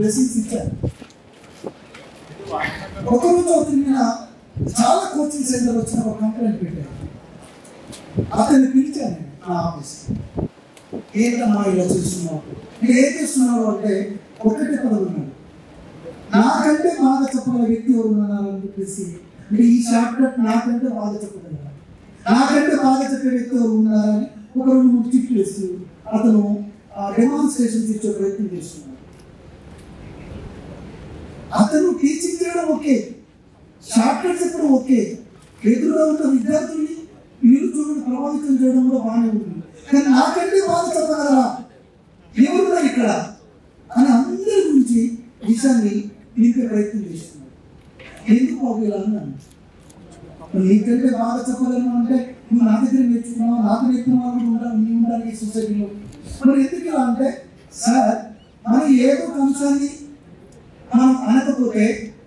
Blessings ఇచ్చారు. ఒకరోజు అతని చాలా కోచింగ్ సెంటర్ వచ్చిన ఒక కంప్లైంట్ పెట్టారు. అతన్ని పిలిచాను నా ఆఫీస్. ఏంటమ్మా ఇలా చేస్తున్నావు, మీరు ఏం చేస్తున్నావు అంటే ఒకటే పదం ఉన్నాడు, నాకంటే బాగా చెప్పగల వ్యక్తి ఎవరు ఉన్నారని చెప్పేసి, అంటే ఈ షార్ట్ కట్ నాకంటే బాగా చెప్పగలరా, నాకంటే బాగా చెప్పే వ్యక్తి ఎవరు ఉన్నారని ఒక 2-3 చిట్లు వేస్తూ అతను డెమాన్స్ట్రేషన్స్ ఇచ్చే ప్రయత్నం చేస్తున్నాడు. అతను టీచింగ్ చేయడం ఓకే, షార్ట్ కట్ చెప్పడం ఓకే, ఎదురుగా ఉన్న విద్యార్థుల్ని మీరు చూడని ప్రభావితం చేయడం కూడా బాగానే ఉంటుంది. కానీ నాకంటే బాగా చెప్పగలరా, ఎవరున్నారు ఇక్కడ అని అందరి గురించి విషయాన్ని నింపే ప్రయత్నం చేస్తున్నాడు. ఎందుకు ఇలా అన్నాను, నీకంటే బాగా చెప్పగలను అంటే నువ్వు నా దగ్గర నేర్చుకున్నావు, నాకు నేర్చుకున్న వాళ్ళు ఉంటారు, నీ ఉంటారు ఈ సొసైటీలో. మరి ఎందుకు ఇలా అంటే, సార్ మనం ఏదో ఒక అంశాన్ని మనం అనకపోతే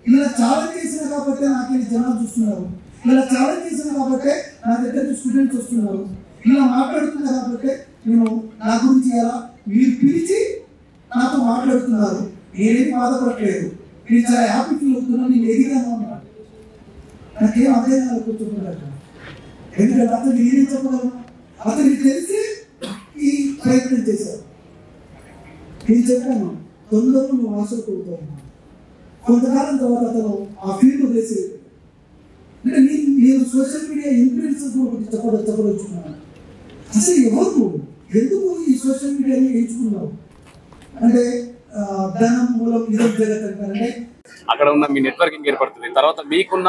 ఇలా ఛాలెంజ్ చేసిన కాబట్టి నాకు జనాలు చూస్తున్నారు, ఇలా ఛాలెంజ్ చేసిన కాబట్టి నా దగ్గర స్టూడెంట్స్ వస్తున్నారు, ఇలా మాట్లాడుతున్నా కాబట్టి నేను నా గురించి ఎలా మీరు పిలిచి నాతో మాట్లాడుతున్నారు, నేనేమి బాధపడట్లేదు, నేను చాలా హ్యాపీ ఫీల్ అవుతున్నాను, నేను ఎదిగాను అన్నాడు. నాకేం అదే కూర్చుంటున్నాడు. ఎందుకంటే అతను నేనేం చెప్పగలను, అతనికి తెలిసి ఈ ప్రయత్నం చేశారు. నేను చెప్పాను, తొందరలో నువ్వు ఆశపడుతావు. కొంతకాలం తర్వాత అతను ఆ ఫీల్డ్ వేసి, అంటే నేను సోషల్ మీడియా ఇన్ఫ్లుయెన్సర్స్ ఒకటి చెప్పదలుచుకున్నాను. అసలు ఎవరు ఎందుకు ఈ సోషల్ మీడియాని ఎంచుకున్నావు అంటే ధనం మూలం ఇదే జగత్ అంటే అక్కడ ఉన్న మీ నెట్వర్కింగ్ ఏర్పడుతుంది. తర్వాత మీకున్న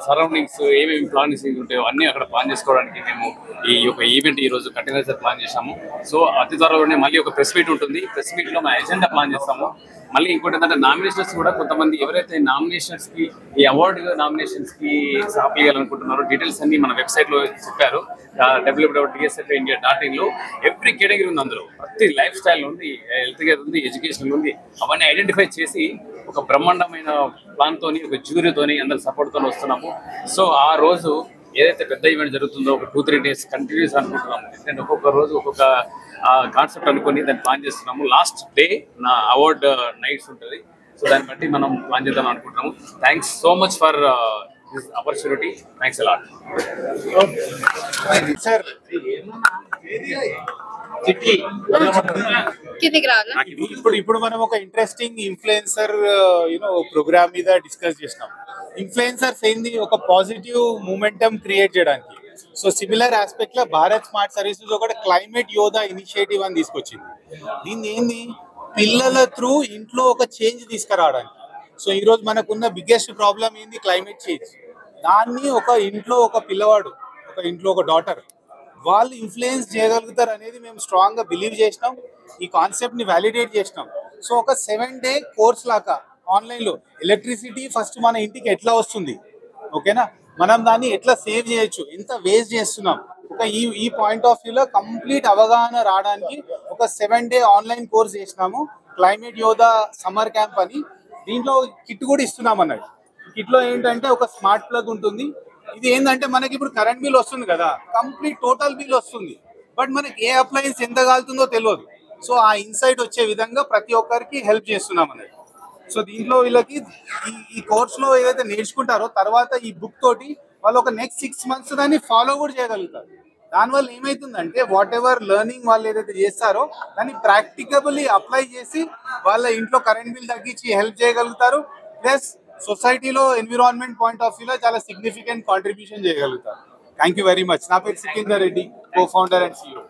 సరౌండింగ్స్ ఏమేమి ప్లాన్స్ ఉంటాయో అన్నీ అక్కడ ప్లాన్ చేసుకోవడానికి మేము ఈ యొక్క ఈవెంట్ ఈ రోజు కంటిన్యూస్గా ప్లాన్ చేసాము. సో అతి త్వరలోనే మళ్ళీ ఒక ప్రెస్ మీట్ ఉంటుంది. ప్రెస్ మీట్లో మా ఎజెండా ప్లాన్ చేస్తాము. మళ్ళీ ఇంకోటి ఏంటంటే నామినేషన్స్ కూడా కొంతమంది ఎవరైతే నామినేషన్స్కి ఈ అవార్డు నామినేషన్స్కి అప్లై చేయాలనుకుంటున్నారో డీటెయిల్స్ అన్ని మన వెబ్సైట్లో చెప్పారు. www.dsfindia.in లో ఎవ్రీ కేటగిరీ ఉంది. అందులో ప్రతి లైఫ్ స్టైల్ ఉంది, హెల్త్ కేర్ ఉంది, ఎడ్యుకేషన్ ఉంది. అవన్నీ ఐడెంటిఫై చేసి ఒక బ్రహ్మాండమైన ప్లాన్తోని ఒక జ్యూరీతోని అందరి సపోర్ట్తో వస్తున్నాము. సో ఆ రోజు ఏదైతే పెద్ద ఈవెంట్ జరుగుతుందో ఒక 2-3 days కంటిన్యూస్ అనుకుంటున్నాము. ఎందుకంటే ఒక్కొక్క రోజు ఒక్కొక్క కాన్సెప్ట్ అనుకుని దాన్ని ప్లాన్ చేస్తున్నాము. లాస్ట్ డే నా అవార్డ్ నైట్స్ ఉంటుంది. సో దాన్ని బట్టి మనం ప్లాన్ చేద్దాం అనుకుంటున్నాము. Thanks so much for this opportunity. Thanks a lot. Sir ఇప్పుడు మనం ఒక ఇంట్రెస్టింగ్ ఇన్ఫ్లుయెన్సర్ ప్రోగ్రామ్ మీద డిస్కస్ చేసినాం. ఇన్ఫ్లుయెన్సర్స్ ఏంది, ఒక పాజిటివ్ మూమెంటం క్రియేట్ చేయడానికి. సో సిమిలర్ ఆస్పెక్ట్ లో భారత్ స్మార్ట్ సర్వీసెస్ ఒకటి క్లైమేట్ యోధా ఇనిషియేటివ్ అని తీసుకొచ్చింది. దీన్ని ఏంది, పిల్లల త్రూ ఇంట్లో ఒక చేంజ్ తీసుకురావడానికి. సో ఈ రోజు మనకున్న బిగ్గెస్ట్ ప్రాబ్లం ఏంది, క్లైమేట్ చేంజ్. దాన్ని ఒక ఇంట్లో ఒక పిల్లవాడు, ఒక ఇంట్లో ఒక డాటర్ వాళ్ళు ఇన్ఫ్లుయెన్స్ చేయగలుగుతారు అనేది మేము స్ట్రాంగ్ గా బిలీవ్ చేసినాం. ఈ కాన్సెప్ట్ ని వ్యాలిడేట్ చేసినాం. సో ఒక 7-day కోర్స్ లాగా ఆన్లైన్ లో ఎలక్ట్రిసిటీ ఫస్ట్ మన ఇంటికి ఎట్లా వస్తుంది, ఓకేనా, మనం దాన్ని ఎట్లా సేవ్ చేయొచ్చు, ఎంత వేస్ట్ చేస్తున్నాం, ఒక ఈ పాయింట్ ఆఫ్ వ్యూలో కంప్లీట్ అవగాహన రావడానికి ఒక 7-day ఆన్లైన్ కోర్స్ చేసినాము. క్లైమేట్ యోధా సమ్మర్ క్యాంప్ అని. దీంట్లో కిట్ కూడా ఇస్తున్నాం అన్నట్టు. కిట్ లో ఏంటంటే ఒక స్మార్ట్ ప్లగ్ ఉంటుంది. ఇది ఏంటంటే మనకి ఇప్పుడు కరెంట్ బిల్ వస్తుంది కదా, కంప్లీట్ టోటల్ బిల్ వస్తుంది, బట్ మనకి ఏ అప్లయన్స్ ఎంత కాలుతుందో తెలియదు. సో ఆ ఇన్సైట్ వచ్చే విధంగా ప్రతి ఒక్కరికి హెల్ప్ చేస్తున్నాం అన్నట్టు. సో దీంట్లో వీళ్ళకి ఈ కోర్స్ లో ఏదైతే నేర్చుకుంటారో తర్వాత ఈ బుక్ తోటి వాళ్ళు ఒక నెక్స్ట్ 6 months దాన్ని ఫాలో కూడా చేయగలుగుతారు. దానివల్ల ఏమైతుందంటే వాట్ ఎవర్ లెర్నింగ్ వాళ్ళు ఏదైతే చేస్తారో దాన్ని ప్రాక్టికబుల్లీ అప్లై చేసి వాళ్ళ ఇంట్లో కరెంట్ బిల్ తగ్గించి హెల్ప్ చేయగలుగుతారు. ప్లస్ సొసైటీలో ఎన్విరాన్మెంట్ పాయింట్ ఆఫ్ వ్యూలో చాలా సిగ్నిఫికెంట్ కాంట్రిబ్యూషన్ చేయగలుగుతారు. Thank you very much. నా పేరు Sikandar Reddy, co founder and CEO.